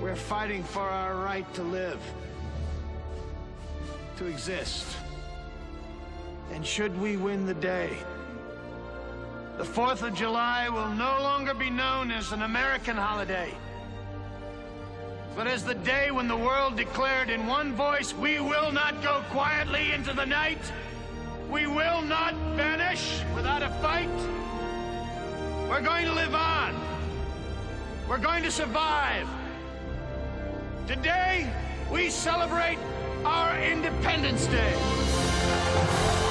We're fighting for our right to live, to exist. And should we win the day, the 4th of July will no longer be known as an American holiday, but as the day when the world declared in one voice, we will not go quietly into the night. We will not vanish without a fight. We're going to live on. We're going to survive. Today, we celebrate our Independence Day.